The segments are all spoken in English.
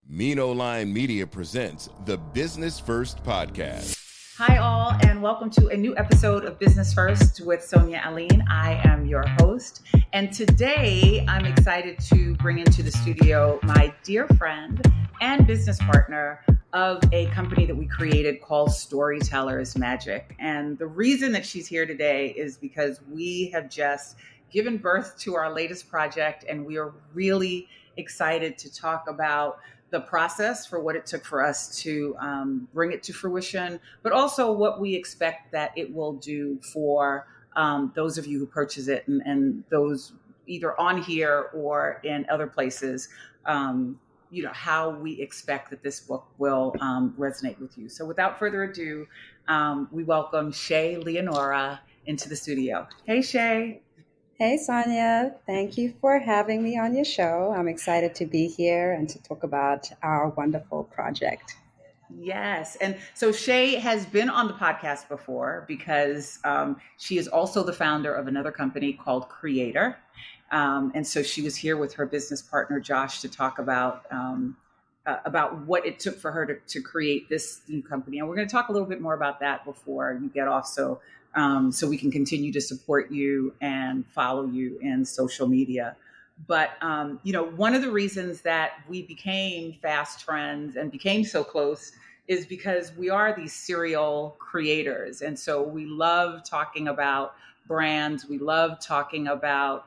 Mino Line Media presents the Business First Podcast. Hi, all, and welcome to a new episode of Business First with Sonia Aline. I am your host, and today I'm excited to bring into the studio my dear friend and business partner of a company that we created called Storytellers Magic. And the reason that she's here today is because we have just given birth to our latest project, and we are really excited to talk about the process for what it took for us to bring it to fruition, but also what we expect that it will do for those of you who purchase it and those either on here or in other places, how we expect that this book will resonate with you. So without further ado, we welcome Shay Leonora into the studio. Hey, Shay. Hey, Sonia. Thank you for having me on your show. I'm excited to be here and to talk about our wonderful project. Yes. And so Shay has been on the podcast before because she is also the founder of another company called Creator. And so she was here with her business partner, Josh, to talk about what it took for her to create this new company. And we're going to talk a little bit more about that before you get off. So we can continue to support you and follow you in social media. But, one of the reasons that we became fast friends and became so close is because we are these serial creators. And so we love talking about brands. We love talking about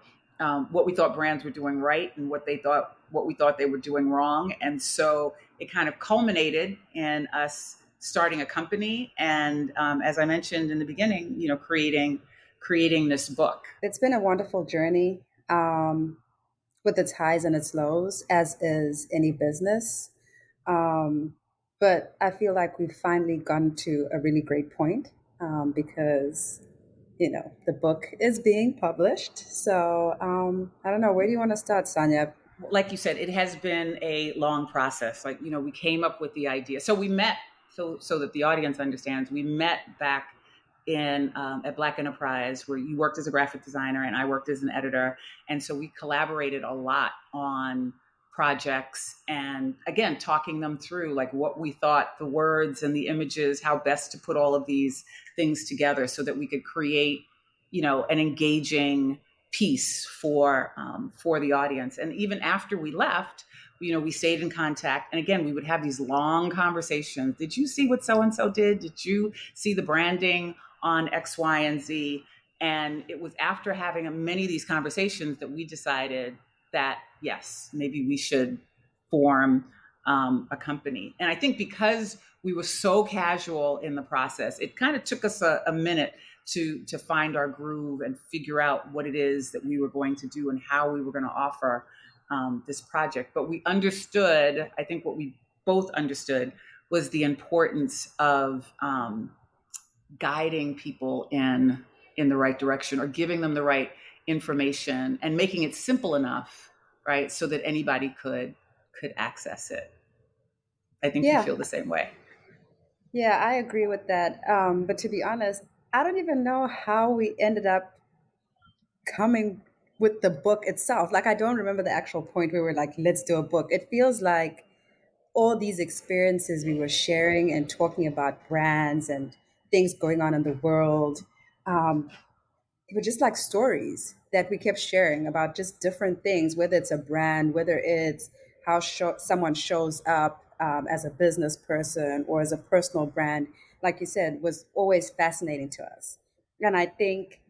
what we thought brands were doing right and what we thought they were doing wrong. And so it kind of culminated in us starting a company. And as I mentioned in the beginning, creating this book. It's been a wonderful journey with its highs and its lows, as is any business. But I feel like we've finally gotten to a really great point because, the book is being published. So I don't know, where do you want to start, Sonia? Like you said, it has been a long process. We came up with the idea. So we met, so that the audience understands, we met back in at Black Enterprise, where you worked as a graphic designer and I worked as an editor. And so we collaborated a lot on projects and, again, talking them through, like what we thought, the words and the images, how best to put all of these things together so that we could create, an engaging piece for the audience. And even after we left, we stayed in contact. And again, we would have these long conversations. Did you see what so-and-so did? Did you see the branding on X, Y, and Z? And it was after having many of these conversations that we decided that, yes, maybe we should form a company. And I think because we were so casual in the process, it kind of took us a minute to find our groove and figure out what it is that we were going to do and how we were going to offer this project. But we understood, I think what we both understood was the importance of guiding people in the right direction or giving them the right information and making it simple enough, right, so that anybody could access it. I think you feel the same way. Yeah, I agree with that. But to be honest, I don't even know how we ended up coming with the book itself. Like, I don't remember the actual point where we were like, let's do a book. It feels like all these experiences we were sharing and talking about brands and things going on in the world, it were just like stories that we kept sharing about just different things, whether it's a brand, whether it's how someone shows up as a business person or as a personal brand, like you said, was always fascinating to us. And I think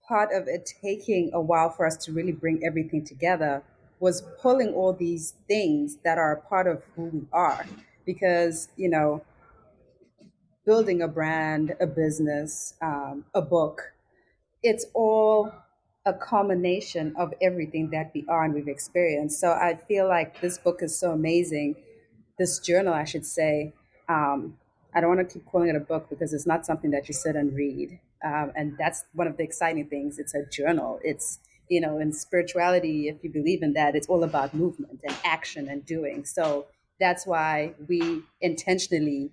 part of it taking a while for us to really bring everything together was pulling all these things that are a part of who we are. Because, building a brand, a business, a book, it's all a culmination of everything that we are and we've experienced. So I feel like this book is so amazing. This journal, I should say. I don't want to keep calling it a book because it's not something that you sit and read. And that's one of the exciting things. It's a journal. It's, in spirituality, if you believe in that, it's all about movement and action and doing. So that's why we intentionally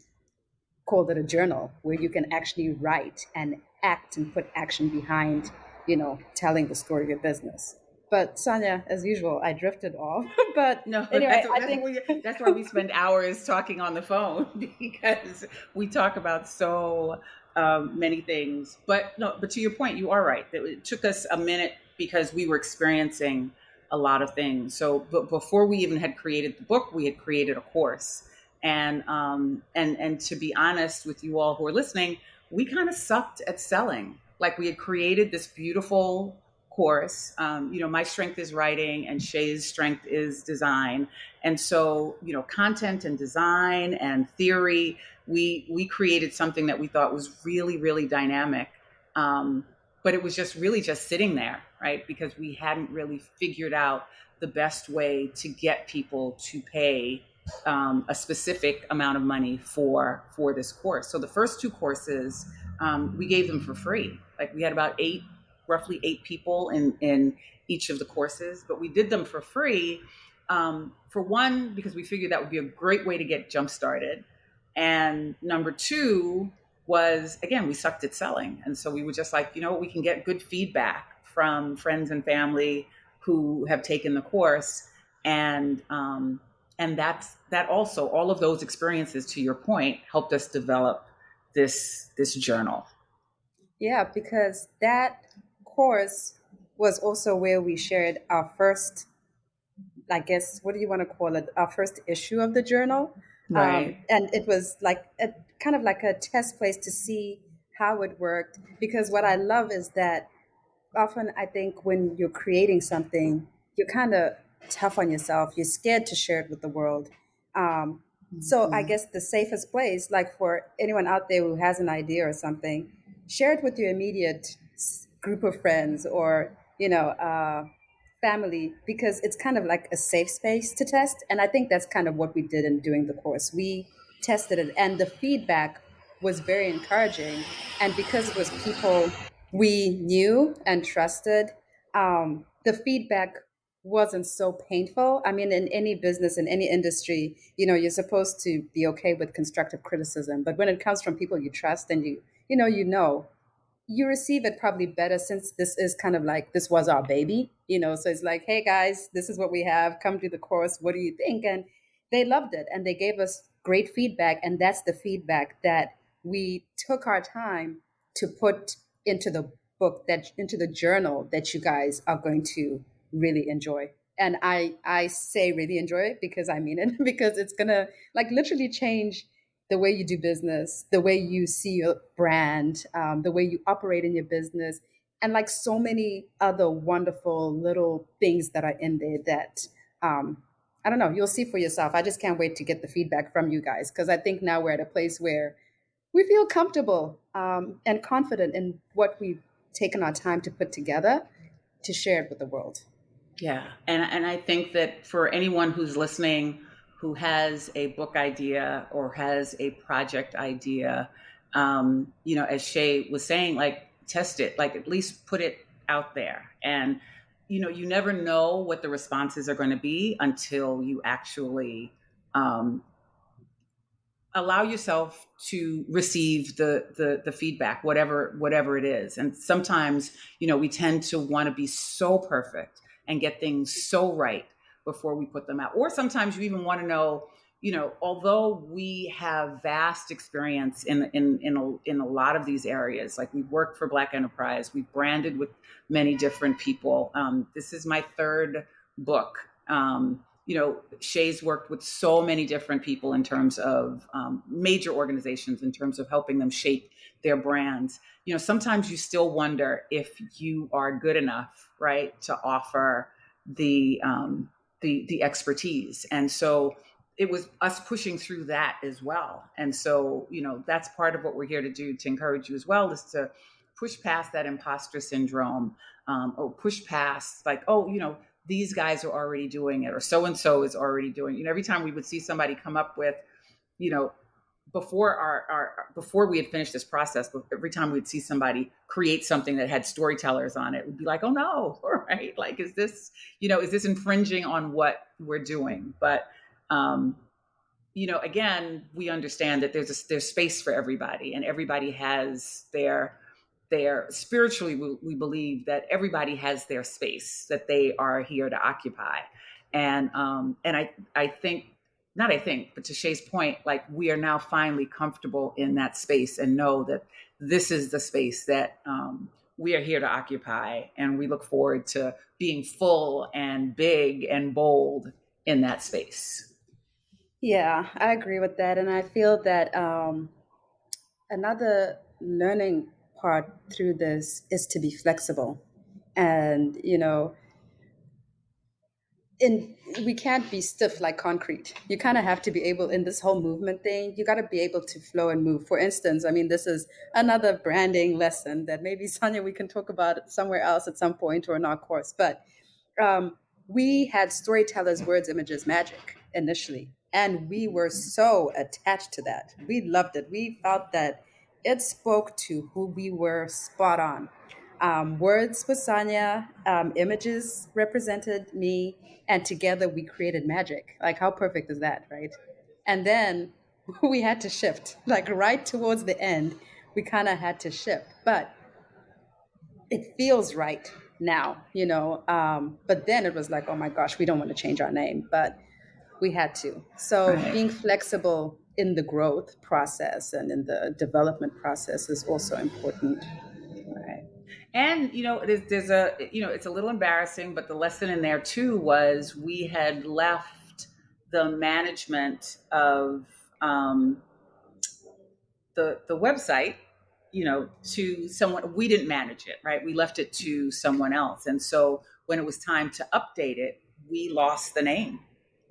called it a journal, where you can actually write and act and put action behind, telling the story of your business. But Sonia, as usual, I drifted off. But No, anyway, I think that's why we spend hours talking on the phone because we talk about so many things. But no, but to your point, you are right. It took us a minute because we were experiencing a lot of things. So, but before we even had created the book, we had created a course, and to be honest with you all who are listening, we kind of sucked at selling. Like we had created this beautiful course. My strength is writing, and Shay's strength is design. And so, content and design and theory, we created something that we thought was really, really dynamic. But it was just really just sitting there, right? Because we hadn't really figured out the best way to get people to pay a specific amount of money for this course. So the first two courses, we gave them for free. Like we had about roughly eight people in each of the courses, but we did them for free. For one, because we figured that would be a great way to get jump started. And number two was, again, we sucked at selling. And so we were just like, we can get good feedback from friends and family who have taken the course. And that also, all of those experiences, to your point, helped us develop this journal. Yeah, because that course was also where we shared our first, I guess, what do you want to call it? Our first issue of the journal. Right. And it was like kind of like a test place to see how it worked. Because what I love is that often I think when you're creating something, you're kind of tough on yourself. You're scared to share it with the world. So I guess the safest place, like for anyone out there who has an idea or something, share it with your immediate group of friends or, family, because it's kind of like a safe space to test. And I think that's kind of what we did in doing the course. We tested it, and the feedback was very encouraging. And because it was people we knew and trusted, the feedback wasn't so painful. I mean, in any business, in any industry, you're supposed to be okay with constructive criticism. But when it comes from people you trust and you receive it probably better, since this is kind of like, this was our baby, so it's like, hey guys, this is what we have, come do the course, what do you think? And they loved it, and they gave us great feedback, and that's the feedback that we took our time to put into the book, that into the journal that you guys are going to really enjoy. And I say really enjoy it because I mean it, because it's gonna like literally change the way you do business, the way you see your brand, the way you operate in your business, and like so many other wonderful little things that are in there that, I don't know, you'll see for yourself. I just can't wait to get the feedback from you guys, because I think now we're at a place where we feel comfortable and confident in what we've taken our time to put together to share it with the world. Yeah. And I think that for anyone who's listening who has a book idea or has a project idea, as Shay was saying, like test it, like at least put it out there. And, you never know what the responses are going to be until you actually allow yourself to receive the feedback, whatever it is. And sometimes, we tend to want to be so perfect and get things so right before we put them out. Or sometimes you even want to know, although we have vast experience in a lot of these areas, like we've worked for Black Enterprise, we've branded with many different people. This is my third book. Shay's worked with so many different people in terms of major organizations, in terms of helping them shape their brands. Sometimes you still wonder if you are good enough, right, to offer the expertise. And so it was us pushing through that as well. And so, that's part of what we're here to do, to encourage you as well, is to push past that imposter syndrome, or push past like, these guys are already doing it, or so-and-so is already doing it. Every time we would see somebody come up with, before we had finished this process, every time we'd see somebody create something that had storytellers on it, we'd be like, oh no, right? Like, is this infringing on what we're doing? But, again, we understand that there's space for everybody, and everybody has their spiritually, we believe that everybody has their space that they are here to occupy. And I think, not I think, but to Shay's point, like we are now finally comfortable in that space and know that this is the space that we are here to occupy. And we look forward to being full and big and bold in that space. Yeah, I agree with that. And I feel that another learning part through this is to be flexible. And, in we can't be stiff like concrete. You kind of have to be able in this whole movement thing. You got to be able to flow and move. For instance, I mean, this is another branding lesson that maybe Sonia we can talk about somewhere else at some point or in our course. But we had storytellers, words, images, magic initially, and we were so attached to that. We loved it. We felt that it spoke to who we were, spot on. Words was Sonia, images represented me, and together we created magic. Like, how perfect is that, right? And then we had to shift, like right towards the end, we kind of had to shift, but it feels right now, But then it was like, oh my gosh, we don't want to change our name, but we had to. So Right. being flexible in the growth process and in the development process is also important. Right. And there's it's a little embarrassing, but the lesson in there too was we had left the management of the website, to someone. We didn't manage it, right? We left it to someone else, and so when it was time to update it, we lost the name,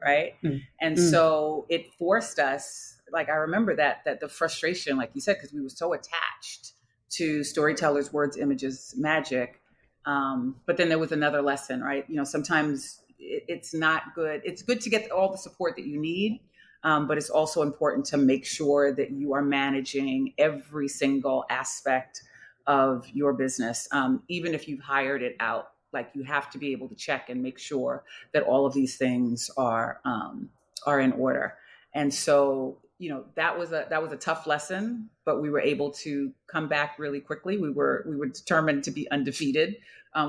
right? And so it forced us. Like I remember that the frustration, like you said, because we were so attached to storytellers, words, images, magic. But then there was another lesson, right? Sometimes it's not good. It's good to get all the support that you need, but it's also important to make sure that you are managing every single aspect of your business, even if you've hired it out. Like you have to be able to check and make sure that all of these things are in order. And so, that was a tough lesson, but we were able to come back really quickly. We were determined to be undefeated.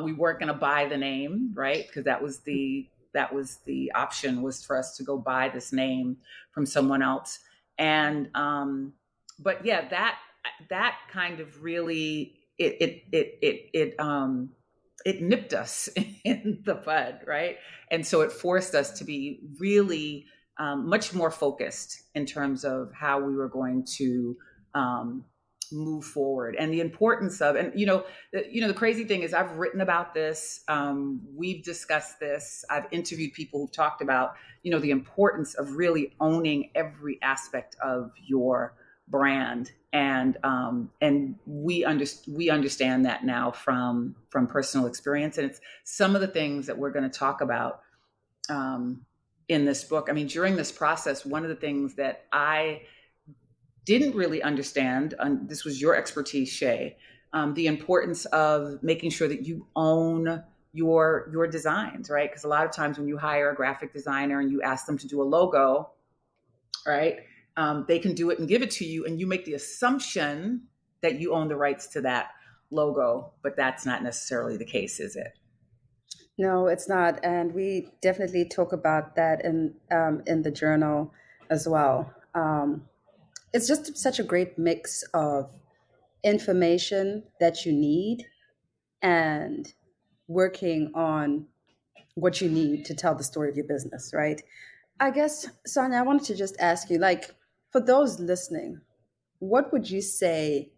We weren't going to buy the name, right? Because that was the option, was for us to go buy this name from someone else. And but yeah, that kind of really it nipped us in the bud, right? And so it forced us to be really much more focused in terms of how we were going to move forward, and the importance of, and the crazy thing is, I've written about this. We've discussed this. I've interviewed people who've talked about, the importance of really owning every aspect of your brand, and we understand that now from personal experience, and it's some of the things that we're going to talk about in this book. I mean, during this process, one of the things that I didn't really understand, this was your expertise, Shay, the importance of making sure that you own your designs, right? Because a lot of times when you hire a graphic designer and you ask them to do a logo, right, they can do it and give it to you, and you make the assumption that you own the rights to that logo, but that's not necessarily the case, is it? No, it's not, and we definitely talk about that in the journal as well. It's just such a great mix of information that you need and working on what you need to tell the story of your business, right? I guess, Sonia, I wanted to just ask you, like, for those listening, what would you say,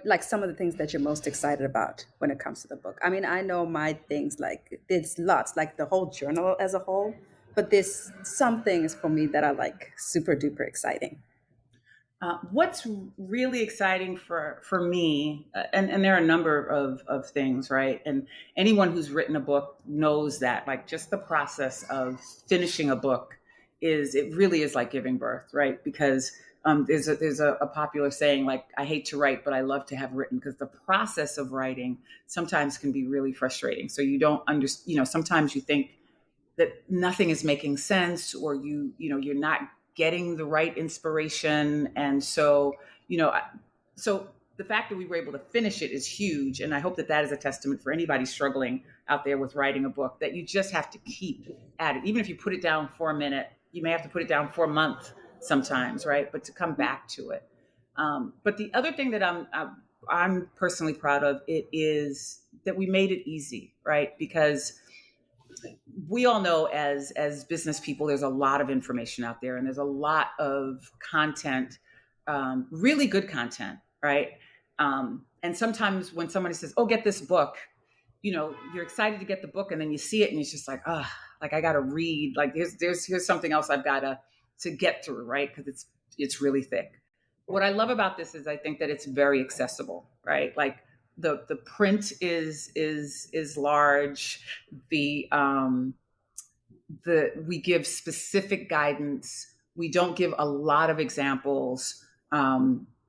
like some of the things that you're most excited about when it comes to the book? I mean, I know my things, like there's lots, like the whole journal as a whole, but there's some things for me that are like super duper exciting. What's really exciting for me, and there are a number of things, right? And anyone who's written a book knows that, like, just the process of finishing a book it really is like giving birth, right? Because there's a popular saying, like, I hate to write, but I love to have written, because the process of writing sometimes can be really frustrating. So you don't understand, sometimes you think that nothing is making sense, or you're not getting the right inspiration. And so, so the fact that we were able to finish it is huge. And I hope that that is a testament for anybody struggling out there with writing a book, that you just have to keep at it. Even if you put it down for a minute, you may have to put it down for a month sometimes, right? But to come back to it. But the other thing that I'm personally proud of it is that we made it easy, right? Because we all know as business people, there's a lot of information out there, and there's a lot of content, really good content, right? And sometimes when somebody says, "Oh, get this book," you're excited to get the book, and then you see it, and it's just like, like I got to read. Like here's something else I've got to get through, right? Because it's really thick. What I love about this is I think that it's very accessible, right? Like the print is large. We give specific guidance. We don't give a lot of examples.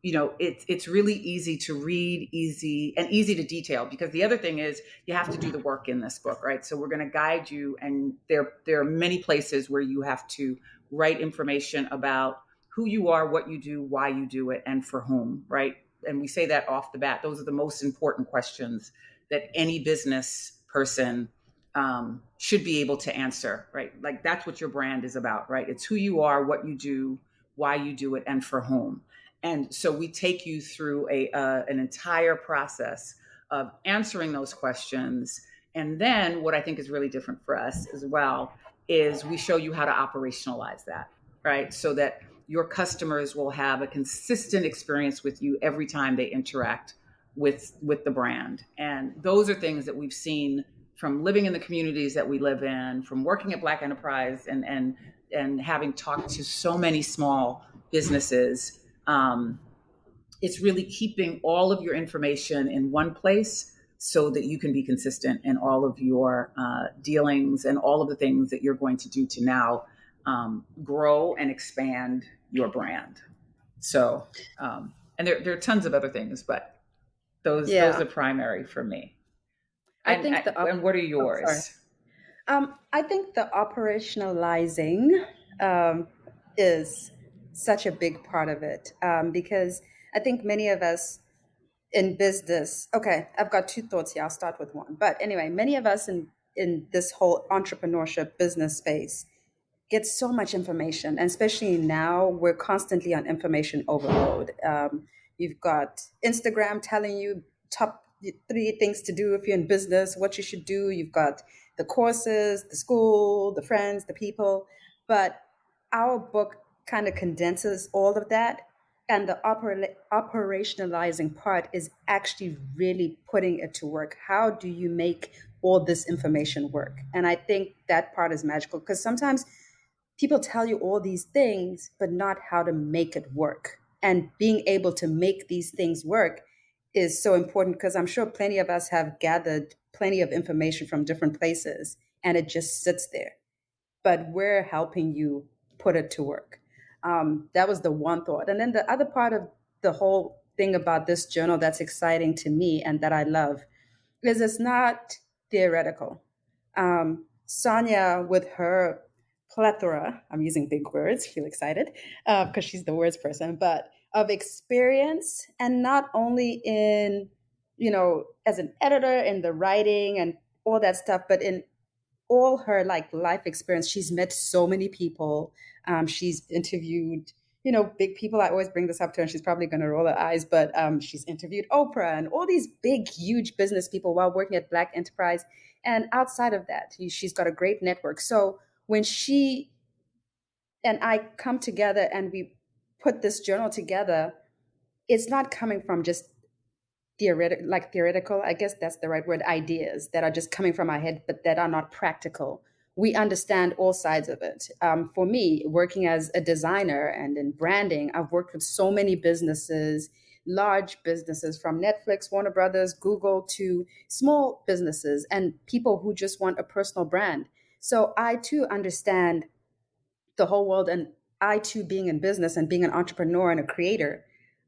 It's really easy to read, easy to detail, because the other thing is you have to do the work in this book, right? So we're going to guide you, and there are many places where you have to write information about who you are, what you do, why you do it, and for whom, right? And we say that off the bat. Those are the most important questions that any business person should be able to answer, right? Like that's what your brand is about, right? It's who you are, what you do, why you do it, and for whom. And so we take you through an entire process of answering those questions. And then what I think is really different for us as well is we show you how to operationalize that, right? So that your customers will have a consistent experience with you every time they interact with the brand. And those are things that we've seen from living in the communities that we live in, from working at Black Enterprise, and having talked to so many small businesses. It's really keeping all of your information in one place so that you can be consistent in all of your dealings and all of the things that you're going to do to now grow and expand your brand. So, and there are tons of other things, but those are primary for me. And what are yours? I think the operationalizing is such a big part of it, because I think many of us in business, okay, I've got two thoughts here. I'll start with one. But anyway, many of us in this whole entrepreneurship business space get so much information, and especially now we're constantly on information overload. You've got Instagram telling you top 3 things to do if you're in business, what you should do. You've got the courses, the school, the friends, the people. But our book kind of condenses all of that. And the operationalizing part is actually really putting it to work. How do you make all this information work? And I think that part is magical, because sometimes people tell you all these things, but not how to make it work. And being able to make these things work is so important, because I'm sure plenty of us have gathered plenty of information from different places and it just sits there. But we're helping you put it to work. That was the one thought. And then the other part of the whole thing about this journal that's exciting to me and that I love is it's not theoretical. Sonia, with her plethora, I'm using big words, feel excited because she's the words person, but of experience, and not only in, as an editor in the writing and all that stuff, but in all her life experience. She's met so many people. She's interviewed, big people. I always bring this up to her and she's probably going to roll her eyes, but she's interviewed Oprah and all these big, huge business people while working at Black Enterprise. And outside of that, she's got a great network. So when she and I come together and we put this journal together, it's not coming from just theoretical, I guess that's the right word, ideas that are just coming from our head, but that are not practical. We understand all sides of it. For me, working as a designer and in branding, I've worked with so many businesses, large businesses from Netflix, Warner Brothers, Google, to small businesses and people who just want a personal brand. So I too understand the whole world, and I too, being in business and being an entrepreneur and a creator,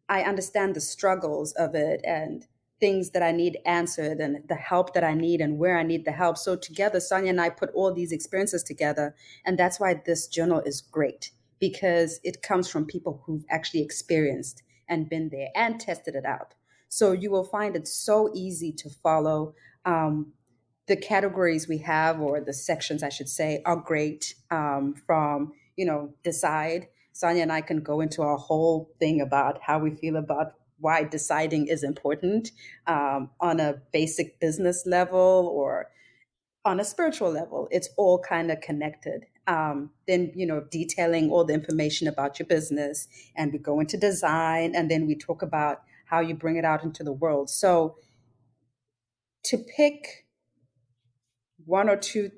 I understand the struggles of it and things that I need answered and the help that I need and where I need the help. So together, Sonia and I put all these experiences together. And that's why this journal is great, because it comes from people who've actually experienced and been there and tested it out. So you will find it so easy to follow. The categories we have, or the sections, I should say, are great. From, decide. Sonia and I can go into a whole thing about how we feel about why deciding is important, on a basic business level or on a spiritual level. It's all kind of connected. Then, detailing all the information about your business, and we go into design, and then we talk about how you bring it out into the world. So to pick one or two,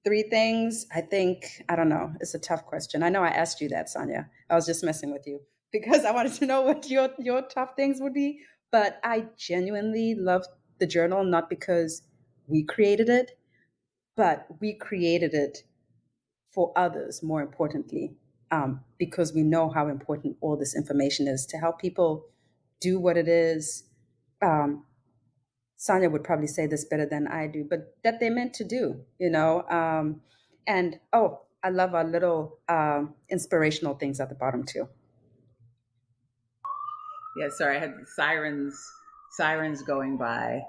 three things, I think, I don't know. It's a tough question. I know I asked you that, Sonia. I was just messing with you because I wanted to know what your tough things would be. But I genuinely love the journal, not because we created it, but we created it for others, more importantly, because we know how important all this information is to help people do what it is. Um, Sonia would probably say this better than I do, but that they're meant to do. And oh, I love our little inspirational things at the bottom too. Yeah, sorry, I had sirens going by.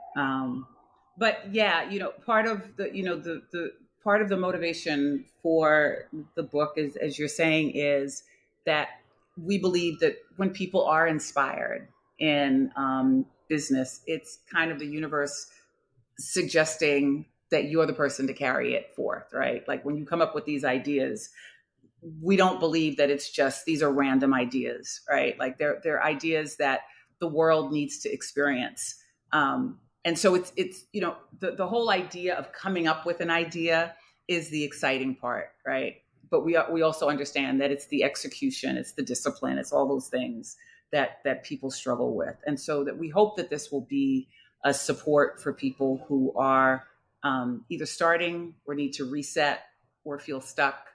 But yeah, part of the part of the motivation for the book is, as you're saying, is that we believe that when people are inspired in business, it's kind of the universe suggesting that you're the person to carry it forth, right? Like when you come up with these ideas, we don't believe that it's just these are random ideas, right? Like they're ideas that the world needs to experience. And so it's the whole idea of coming up with an idea is the exciting part, right? But we also understand that it's the execution, it's the discipline, it's all those things that people struggle with. And so that we hope that this will be a support for people who are either starting or need to reset or feel stuck.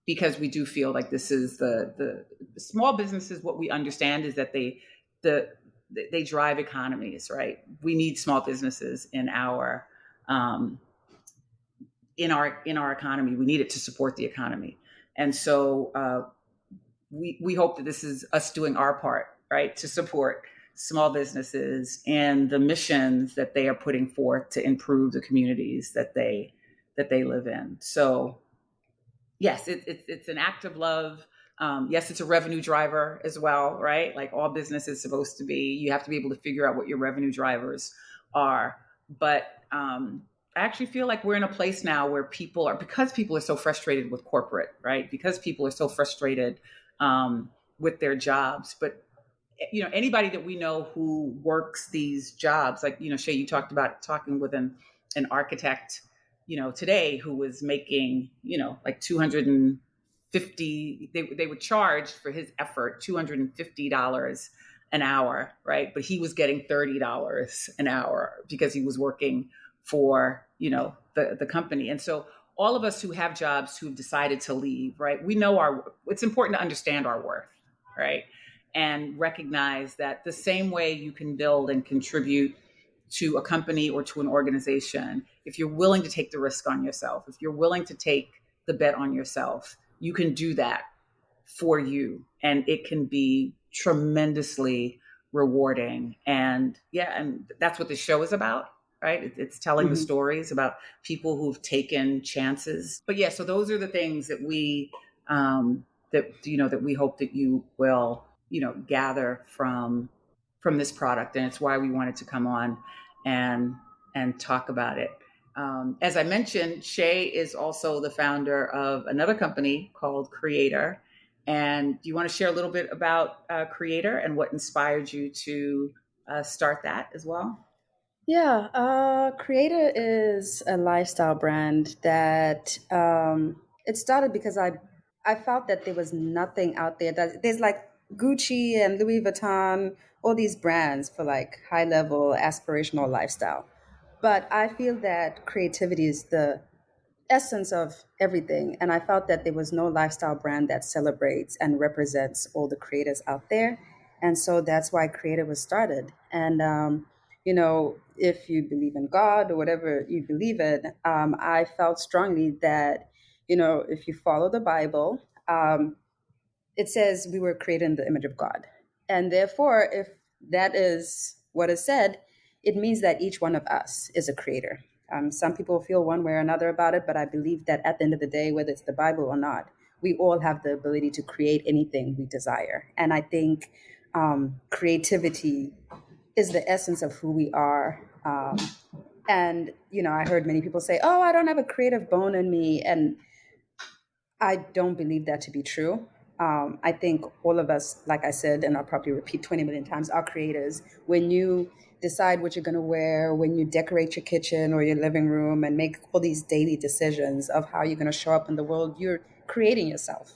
Because we do feel like this is the small businesses. What we understand is that they drive economies, right? We need small businesses in our economy. We need it to support the economy, and so we hope that this is us doing our part, right, to support small businesses and the missions that they are putting forth to improve the communities that they live in. So yes, it's an act of love. Yes, it's a revenue driver as well, right? Like all business is supposed to be. You have to be able to figure out what your revenue drivers are. But I actually feel like we're in a place now where because people are so frustrated with corporate, right? Because people are so frustrated with their jobs. But anybody that we know who works these jobs, like Shay, you talked about talking with an architect today who was making like 250. They would charge for his effort $250 an hour, right? But he was getting $30 an hour because he was working for the company. And so all of us who have jobs who've decided to leave, right, we know it's important to understand our worth, right? And recognize that the same way you can build and contribute to a company or to an organization, if you're willing to take the risk on yourself, if you're willing to take the bet on yourself, you can do that for you. And it can be tremendously rewarding. And that's what the show is about, right? It's telling the stories about people who've taken chances. But so those are the things that we that we hope that you will gather from this product, and it's why we wanted to come on and talk about it. As I mentioned, Shay is also the founder of another company called Creator. And do you want to share a little bit about Creator and what inspired you to start that as well? Yeah, Creator is a lifestyle brand that it started because I felt that there was nothing out there. There's like Gucci and Louis Vuitton, all these brands for like high level aspirational lifestyle. But I feel that creativity is the essence of everything. And I felt that there was no lifestyle brand that celebrates and represents all the creators out there. And so that's why Creator was started. And, if you believe in God or whatever you believe in, I felt strongly that, if you follow the Bible, it says we were created in the image of God. And therefore, if that is what is said, it means that each one of us is a creator. Some people feel one way or another about it, but I believe that at the end of the day, whether it's the Bible or not, we all have the ability to create anything we desire. And I think creativity is the essence of who we are. And, I heard many people say, oh, I don't have a creative bone in me. And I don't believe that to be true. I think all of us, like I said, and I'll probably repeat 20 million times, are creators. When you decide what you're going to wear, when you decorate your kitchen or your living room and make all these daily decisions of how you're going to show up in the world, you're creating yourself.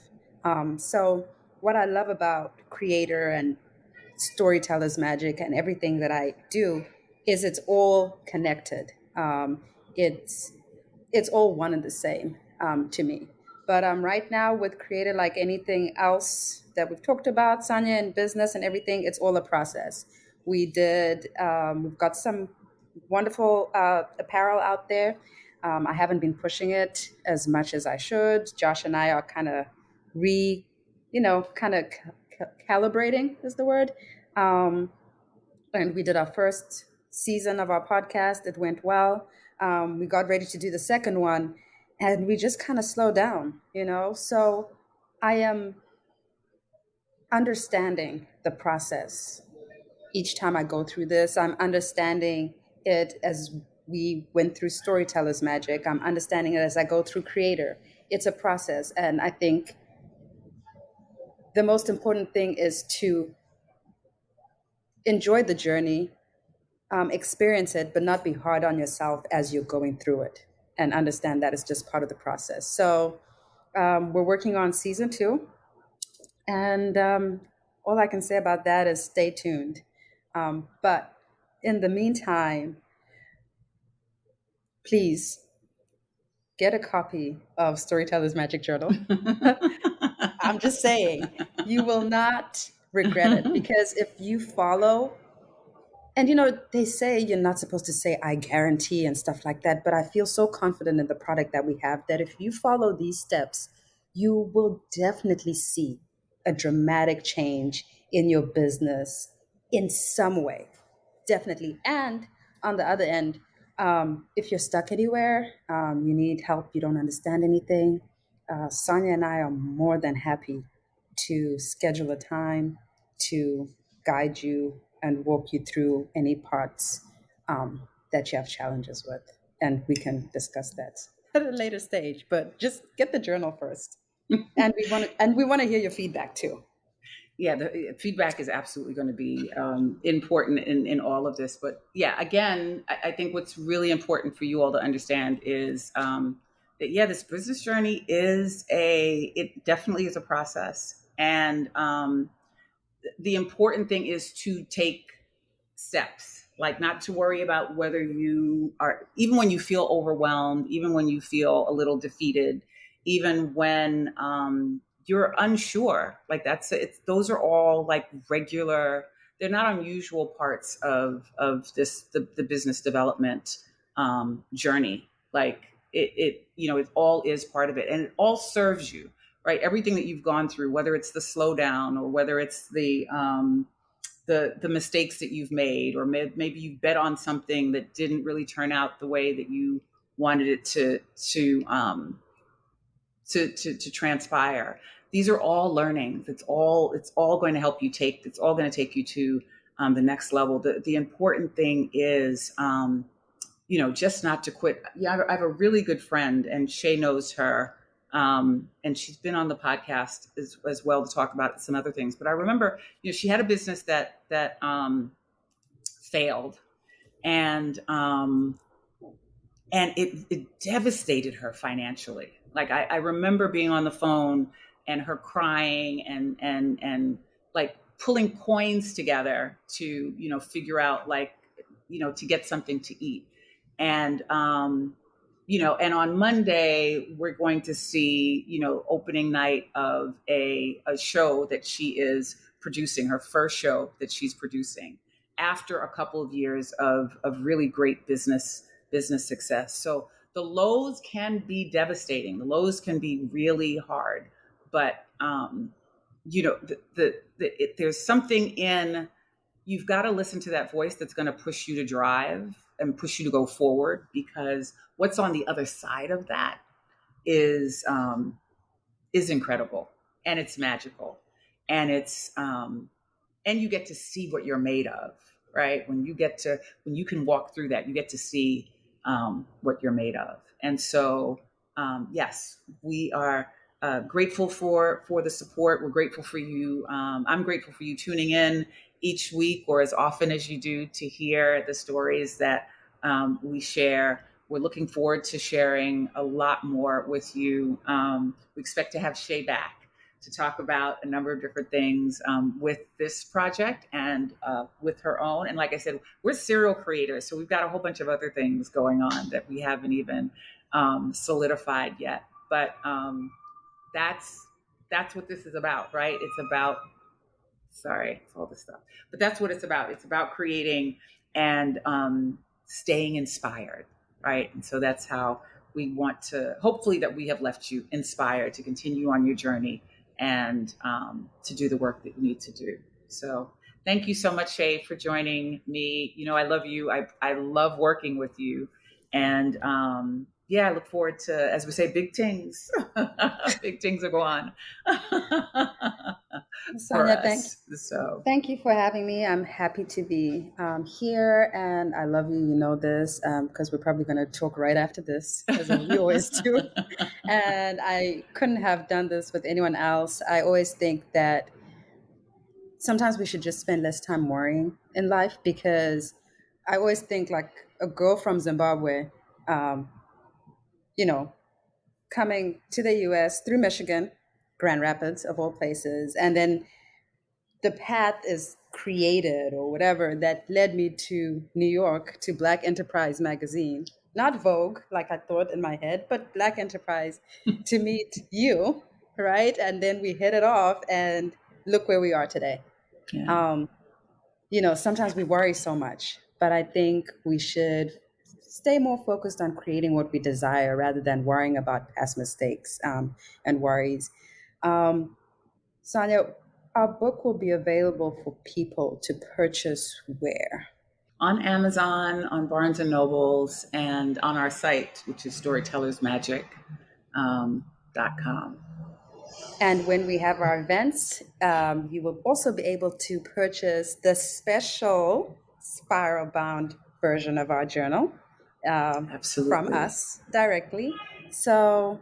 So what I love about creator and storyteller's magic and everything that I do is it's all connected. It's all one and the same to me. But right now with creator, like anything else that we've talked about, Sonia, and business and everything, it's all a process. We've got some wonderful apparel out there. I haven't been pushing it as much as I should. Josh and I are kind of calibrating is the word. And we did our first season of our podcast. It went well. We got ready to do the second one, and we just kind of slowed down, So I am understanding the process. Each time I go through this, I'm understanding it as we went through Storyteller's Magic. I'm understanding it as I go through Creator. It's a process. And I think the most important thing is to enjoy the journey, experience it, but not be hard on yourself as you're going through it, and understand that it's just part of the process. So we're working on season 2. And all I can say about that is stay tuned. But in the meantime, please get a copy of Storyteller's Magic Journal. I'm just saying, you will not regret it, because if you follow, and they say you're not supposed to say I guarantee and stuff like that, but I feel so confident in the product that we have that if you follow these steps, you will definitely see a dramatic change in your business in some way. Definitely. And on the other end, if you're stuck anywhere, you need help, you don't understand anything, Sonia and I are more than happy to schedule a time to guide you and walk you through any parts that you have challenges with. And we can discuss that at a later stage, but just get the journal first. And we want to hear your feedback too. Yeah, the feedback is absolutely going to be important in all of this. But yeah, again, I think what's really important for you all to understand is that, this business journey it definitely is a process. And the important thing is to take steps, like not to worry about whether you are, even when you feel overwhelmed, even when you feel a little defeated, even when you're unsure, like those are all like regular, they're not unusual parts of the business development journey. Like it all is part of it, and it all serves you, right? Everything that you've gone through, whether it's the slowdown or whether it's the mistakes that you've made, or maybe you bet on something that didn't really turn out the way that you wanted it to transpire. These are all learnings. It's all going to help you it's all going to take you to the next level. The important thing is, just not to quit. Yeah, I have a really good friend, and Shay knows her. And she's been on the podcast as well to talk about some other things. But I remember, she had a business that failed, and it devastated her financially. Like I remember being on the phone and her crying and like pulling coins together to figure out to get something to eat, and and on Monday, we're going to see, opening night of a show that she is producing, her first show that she's producing after a couple of years of really great business success. So the lows can be devastating. The lows can be really hard, but, there's something in you've got to listen to that voice that's going to push you to drive and push you to go forward, because what's on the other side of that is incredible, and it's magical, and it's and you get to see what you're made of, right? When you can walk through that, you get to see what you're made of. And so yes, we are grateful for the support. We're grateful for you. I'm grateful for you tuning in each week, or as often as you do, to hear the stories that we share. We're looking forward to sharing a lot more with you. We expect to have Shay back to talk about a number of different things with this project and with her own. And like I said, we're serial creators, so we've got a whole bunch of other things going on that we haven't even solidified yet. But that's what this is about, right? It's about, sorry, it's all this stuff, but that's what it's about. It's about creating and staying inspired, right? And so that's how we want to, hopefully that we have left you inspired to continue on your journey and to do the work that you need to do. So thank you so much, Shay, for joining me. You know, I love you. I love working with you. And yeah, I look forward to, as we say, big things. Big things are going on. Sonia, thank you for having me. I'm happy to be here, and I love you. You know this, because we're probably going to talk right after this, as we always do. And I couldn't have done this with anyone else. I always think that sometimes we should just spend less time worrying in life, because I always think like a girl from Zimbabwe, coming to the US through Michigan, Grand Rapids of all places, and then the path is created or whatever that led me to New York, to Black Enterprise magazine, not Vogue like I thought in my head, but Black Enterprise, to meet you, right? And then we hit it off, and look where we are today. Yeah. Sometimes we worry so much, but I think we should stay more focused on creating what we desire rather than worrying about past mistakes and worries. Sonia, our book will be available for people to purchase where? On Amazon, on Barnes & Nobles, and on our site, which is storytellersmagic.com. And when we have our events, you will also be able to purchase the special spiral-bound version of our journal from us directly. So,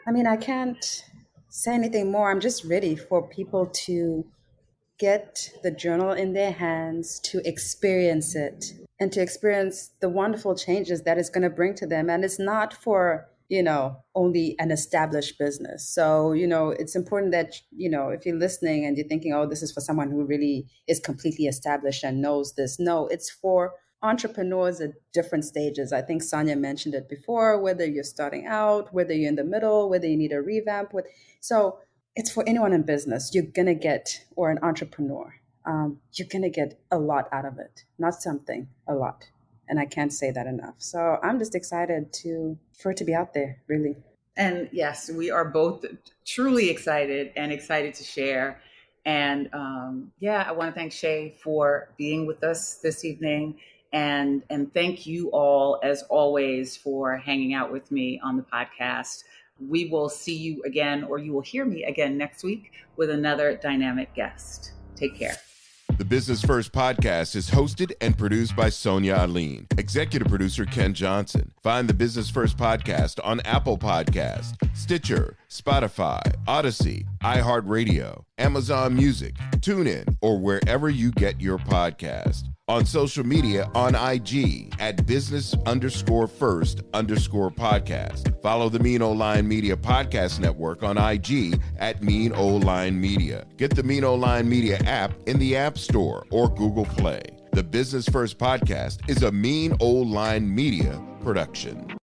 I can't say anything more. I'm just ready for people to get the journal in their hands, to experience it, and to experience the wonderful changes that it's going to bring to them. And it's not for, only an established business. So, it's important that, if you're listening and you're thinking, oh, this is for someone who really is completely established and knows this. No, it's for entrepreneurs at different stages. I think Sonia mentioned it before, whether you're starting out, whether you're in the middle, whether you need a revamp. So it's for anyone in business. You're going to get, or an entrepreneur, you're going to get a lot out of it. Not something, a lot. And I can't say that enough. So I'm just excited for it to be out there, really. And yes, we are both truly excited to share. And I want to thank Shay for being with us this evening. And thank you all, as always, for hanging out with me on the podcast. We will see you again, or you will hear me again next week with another dynamic guest. Take care. The Business First podcast is hosted and produced by Sonia Aline. Executive producer Ken Johnson. Find the Business First podcast on Apple Podcast, Stitcher, Spotify, Odyssey, iHeartRadio, Amazon Music, TuneIn, or wherever you get your podcast. On social media on IG at business_first_podcast. Follow the Mean Old Line Media Podcast Network on IG at Mean Old Line Media. Get the Mean Old Line Media app in the App Store or Google Play. The Business First podcast is a Mean Old Line Media production.